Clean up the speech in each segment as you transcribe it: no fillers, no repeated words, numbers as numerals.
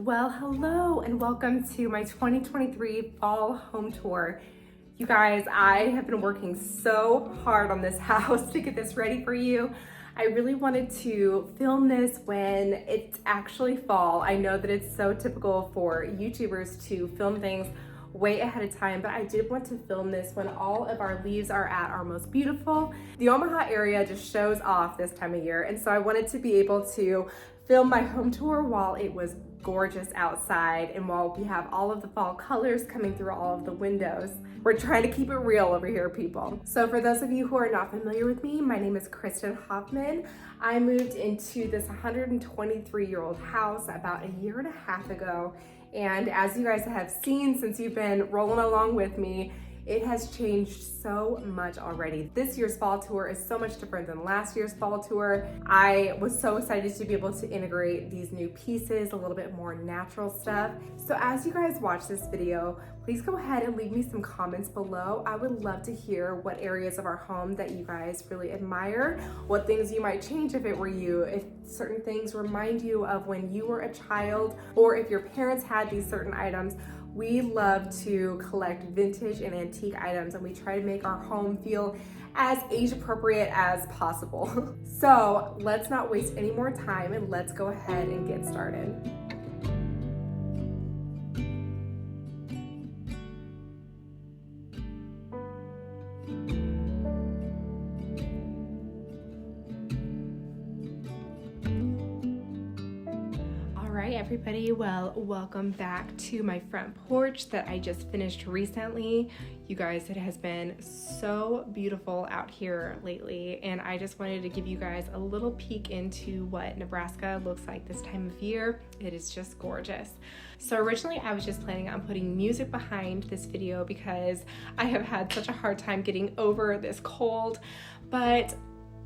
Well, hello and welcome to my 2023 fall home tour. You guys, I have been working so hard on this house to get this ready for you. I really wanted to film this when it's actually fall. I know that it's so typical for YouTubers to film things way ahead of time, but I did want to film this when all of our leaves are at our most beautiful. The Omaha area just shows off this time of year, and so I wanted to be able to film my home tour while it was gorgeous outside and while we have all of the fall colors coming through all of the windows. We're trying to keep it real over here, people. So for those of you who are not familiar with me, my name is Kristen Hoffman. I moved into this 123-year-old house about a year and a half ago. And as you guys have seen since you've been rolling along with me, it has changed so much already. This year's fall tour is so much different than last year's fall tour. I was so excited to be able to integrate these new pieces, a little bit more natural stuff. So as you guys watch this video, please go ahead and leave me some comments below. I would love to hear what areas of our home that you guys really admire, what things you might change if it were you, if certain things remind you of when you were a child, or if your parents had these certain items. We love to collect vintage and antique items, and we try to make our home feel as age appropriate as possible. So let's not waste any more time and let's go ahead and get started. Everybody, well, welcome back to my front porch that I just finished recently. You guys, it has been so beautiful out here lately, and I just wanted to give you guys a little peek into what Nebraska looks like this time of year. It is just gorgeous. So originally I was just planning on putting music behind this video because I have had such a hard time getting over this cold, but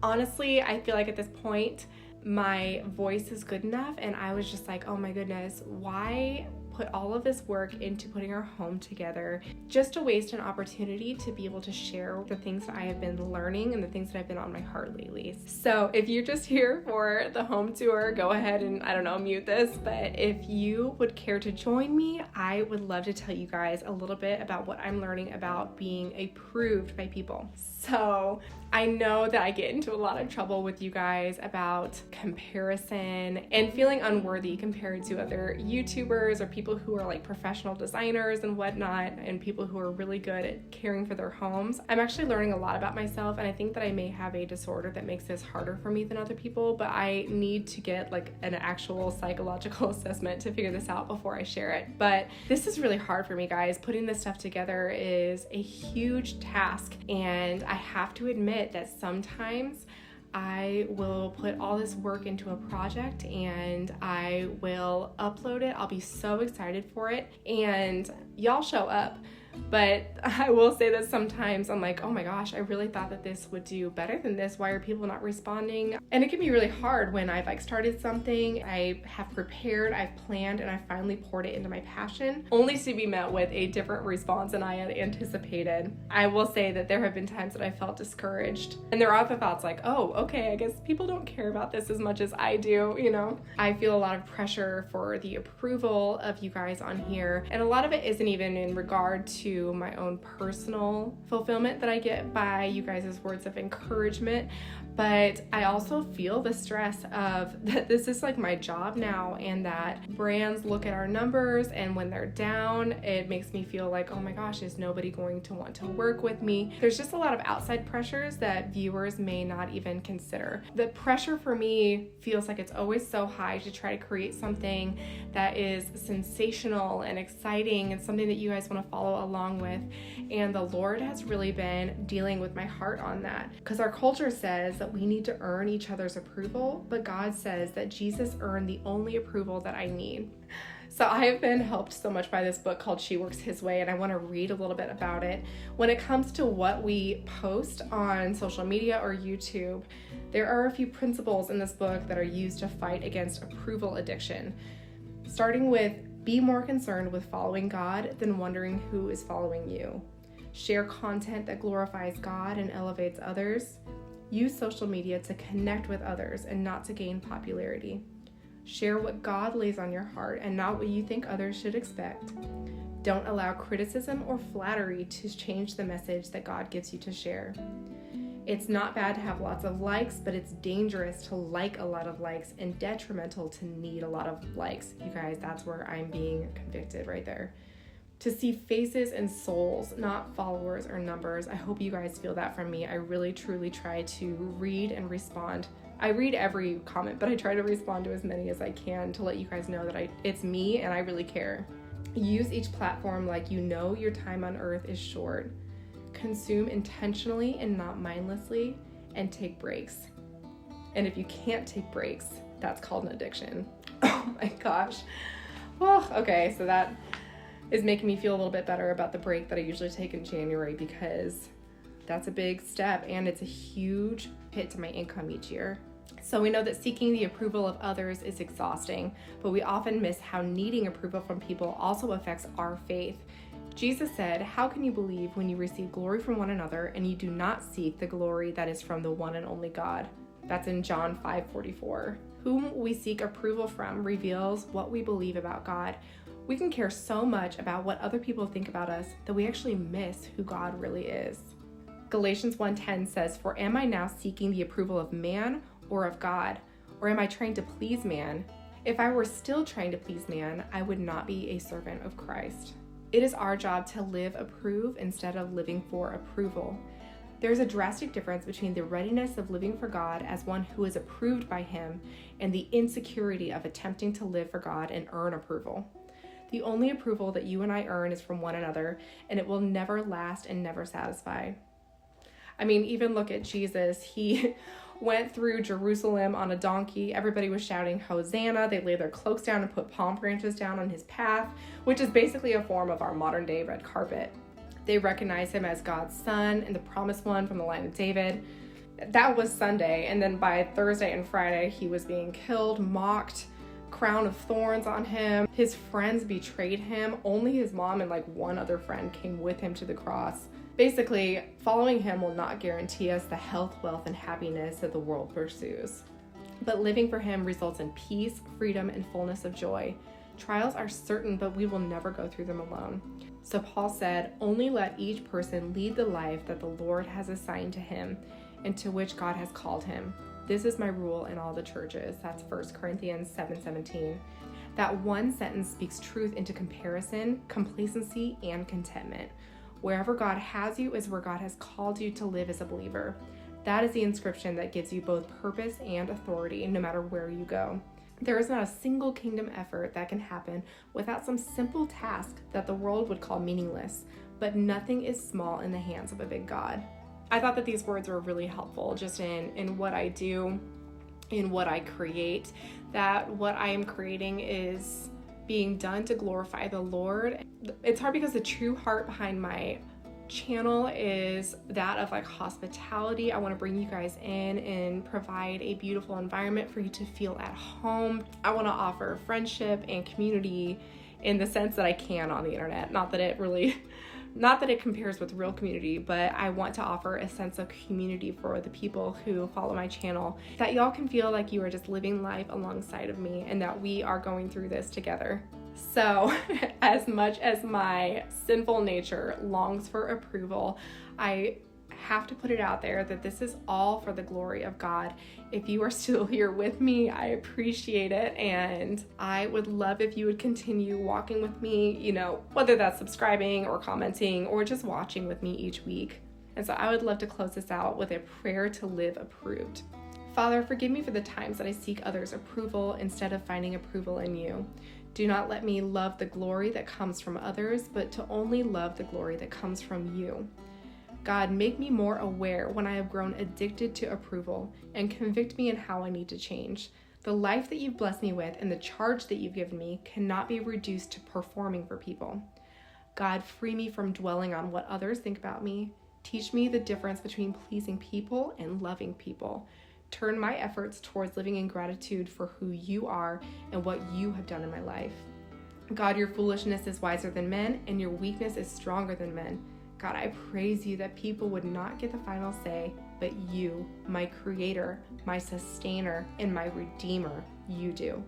honestly, I feel like at this point my voice is good enough, and I was just like, oh my goodness, why put all of this work into putting our home together just to waste an opportunity to be able to share the things that I have been learning and the things that have been on my heart lately. So if you're just here for the home tour, go ahead and, I don't know, mute this. But if you would care to join me, I would love to tell you guys a little bit about what I'm learning about being approved by people. So I know that I get into a lot of trouble with you guys about comparison and feeling unworthy compared to other YouTubers or people who are like professional designers and whatnot, and people who are really good at caring for their homes. I'm actually learning a lot about myself, and I think that I may have a disorder that makes this harder for me than other people, but I need to get like an actual psychological assessment to figure this out before I share it. But this is really hard for me, guys. Putting this stuff together is a huge task, and I have to admit that sometimes I will put all this work into a project and I will upload it. I'll be so excited for it, and y'all show up. But I will say that sometimes I'm like, oh my gosh, I really thought that this would do better than this. Why are people not responding? And it can be really hard when I've like started something, I have prepared, I've planned, and I finally poured it into my passion, only to be met with a different response than I had anticipated. I will say that there have been times that I felt discouraged. And there are other thoughts like, oh, okay, I guess people don't care about this as much as I do, you know? I feel a lot of pressure for the approval of you guys on here. And a lot of it isn't even in regard to my own personal fulfillment that I get by you guys' words of encouragement, but I also feel the stress of that this is like my job now, and that brands look at our numbers, and when they're down, it makes me feel like, oh my gosh, is nobody going to want to work with me? There's just a lot of outside pressures that viewers may not even consider. The pressure for me feels like it's always so high to try to create something that is sensational and exciting and something that you guys want to follow along with. And the Lord has really been dealing with my heart on that, because our culture says that we need to earn each other's approval, but God says that Jesus earned the only approval that I need. So I have been helped so much by this book called She Works His Way, and I want to read a little bit about it. When it comes to what we post on social media or YouTube, there are a few principles in this book that are used to fight against approval addiction, starting with be more concerned with following God than wondering who is following you. Share content that glorifies God and elevates others. Use social media to connect with others and not to gain popularity. Share what God lays on your heart and not what you think others should expect. Don't allow criticism or flattery to change the message that God gives you to share. It's not bad to have lots of likes, but it's dangerous to like a lot of likes and detrimental to need a lot of likes. You guys, that's where I'm being convicted right there. To see faces and souls, not followers or numbers. I hope you guys feel that from me. I really, truly try to read and respond. I read every comment, but I try to respond to as many as I can to let you guys know that it's me and I really care. Use each platform like you know your time on earth is short. Consume intentionally and not mindlessly, and take breaks. And if you can't take breaks, that's called an addiction. Oh my gosh. Oh, okay, so that is making me feel a little bit better about the break that I usually take in January, because that's a big step and it's a huge hit to my income each year. So we know that seeking the approval of others is exhausting, but we often miss how needing approval from people also affects our faith. Jesus said, "How can you believe when you receive glory from one another and you do not seek the glory that is from the one and only God?" That's in John 5:44. Whom we seek approval from reveals what we believe about God. We can care so much about what other people think about us that we actually miss who God really is. Galatians 1:10 says, "For am I now seeking the approval of man or of God? Or am I trying to please man? If I were still trying to please man, I would not be a servant of Christ." It is our job to live approved instead of living for approval. There's a drastic difference between the readiness of living for God as one who is approved by Him and the insecurity of attempting to live for God and earn approval. The only approval that you and I earn is from one another, and it will never last and never satisfy. I mean, even look at Jesus. He went through Jerusalem on a donkey. Everybody was shouting Hosanna. They laid their cloaks down and put palm branches down on his path, which is basically a form of our modern day red carpet. They recognized him as God's son and the promised one from the line of David. That was Sunday, and then by Thursday and Friday, he was being killed, mocked, crown of thorns on him. His friends betrayed him. Only his mom and one other friend came with him to the cross. Basically, following him will not guarantee us the health, wealth, and happiness that the world pursues. But living for him results in peace, freedom, and fullness of joy. Trials are certain, but we will never go through them alone. So Paul said, "Only let each person lead the life that the Lord has assigned to him and to which God has called him. This is my rule in all the churches." That's 1 Corinthians 7:17. That one sentence speaks truth into comparison, complacency, and contentment. Wherever God has you is where God has called you to live as a believer. That is the inscription that gives you both purpose and authority no matter where you go. There is not a single kingdom effort that can happen without some simple task that the world would call meaningless, but nothing is small in the hands of a big God. I thought that these words were really helpful just in what I do, in what I create, that what I am creating is being done to glorify the Lord. It's hard because the true heart behind my channel is that of hospitality. I want to bring you guys in and provide a beautiful environment for you to feel at home. I want to offer friendship and community in the sense that I can on the internet. Not that it compares with real community, but I want to offer a sense of community for the people who follow my channel, that y'all can feel like you are just living life alongside of me and that we are going through this together. So as much as my sinful nature longs for approval, I have to put it out there that this is all for the glory of God. If you are still here with me, I appreciate it, and I would love if you would continue walking with me, whether that's subscribing or commenting or just watching with me each week. And so I would love to close this out with a prayer to live approved. Father, forgive me for the times that I seek others' approval instead of finding approval in you. Do not let me love the glory that comes from others, but to only love the glory that comes from you. God, make me more aware when I have grown addicted to approval, and convict me in how I need to change. The life that you've blessed me with and the charge that you've given me cannot be reduced to performing for people. God, free me from dwelling on what others think about me. Teach me the difference between pleasing people and loving people. Turn my efforts towards living in gratitude for who you are and what you have done in my life. God, your foolishness is wiser than men, and your weakness is stronger than men. God, I praise you that people would not get the final say, but you, my creator, my sustainer, and my redeemer, you do.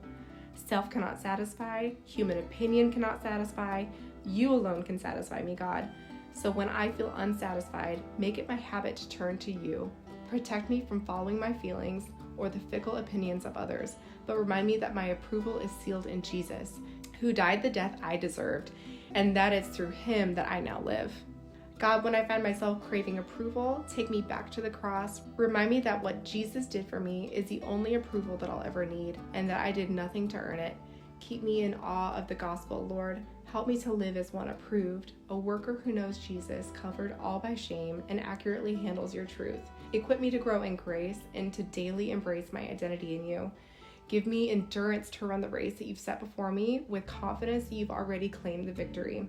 Self cannot satisfy, human opinion cannot satisfy, you alone can satisfy me, God. So when I feel unsatisfied, make it my habit to turn to you. Protect me from following my feelings or the fickle opinions of others, but remind me that my approval is sealed in Jesus, who died the death I deserved, and that it's through him that I now live. God, when I find myself craving approval, take me back to the cross. Remind me that what Jesus did for me is the only approval that I'll ever need, and that I did nothing to earn it. Keep me in awe of the gospel, Lord. Help me to live as one approved, a worker who knows Jesus, covered all by shame, and accurately handles your truth. Equip me to grow in grace and to daily embrace my identity in you. Give me endurance to run the race that you've set before me with confidence that you've already claimed the victory.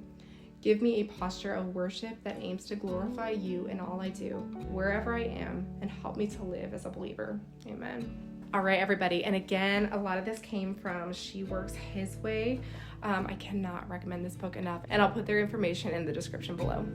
Give me a posture of worship that aims to glorify you in all I do, wherever I am, and help me to live as a believer. Amen. All right, everybody. And again, a lot of this came from She Works His Way. I cannot recommend this book enough, and I'll put their information in the description below.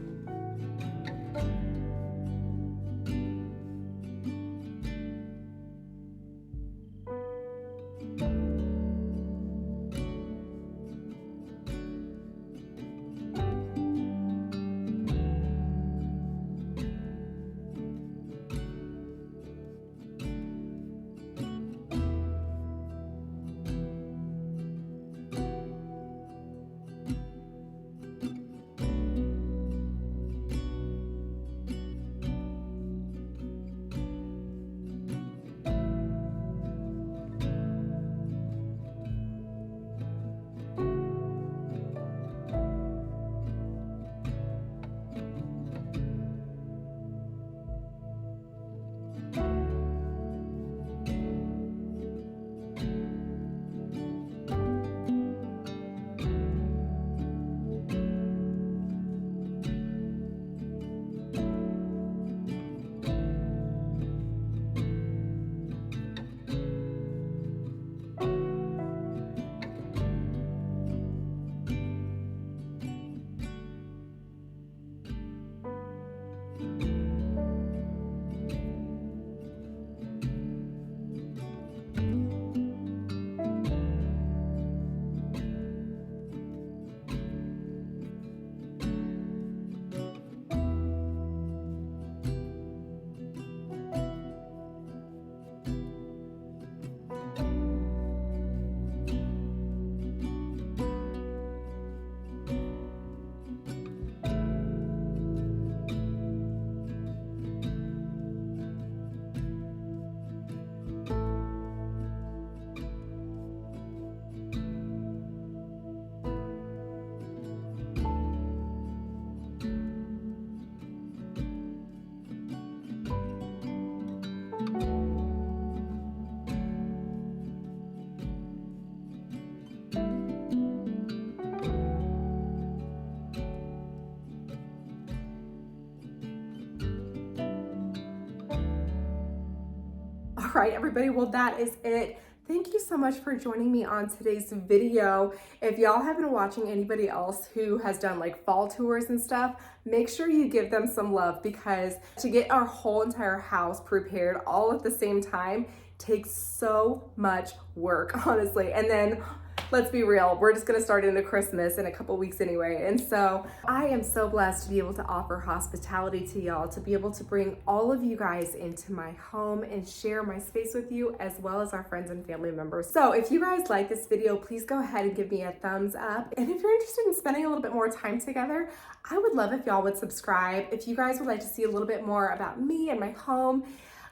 All right, everybody, well, that is it. Thank you so much for joining me on today's video. If y'all have been watching anybody else who has done like fall tours and stuff, make sure you give them some love, because to get our whole entire house prepared all at the same time takes so much work, honestly. And then let's be real, we're just gonna start into Christmas in a couple weeks anyway. And so I am so blessed to be able to offer hospitality to y'all, to be able to bring all of you guys into my home and share my space with you, as well as our friends and family members. So if you guys like this video, please go ahead and give me a thumbs up. And if you're interested in spending a little bit more time together, I would love if y'all would subscribe. If you guys would like to see a little bit more about me and my home,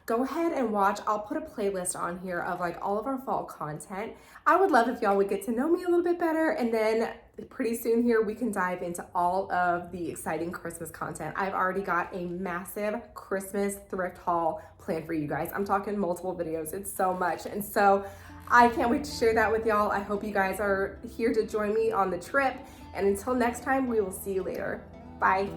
go ahead and watch. I'll put a playlist on here of like all of our fall content. I would love if y'all would get to know me a little bit better, and then pretty soon here we can dive into all of the exciting Christmas content. I've already got a massive Christmas thrift haul planned for you guys. I'm talking multiple videos. It's so much. And so I can't wait to share that with y'all. I hope you guys are here to join me on the trip. And until next time, we will see you later. Bye.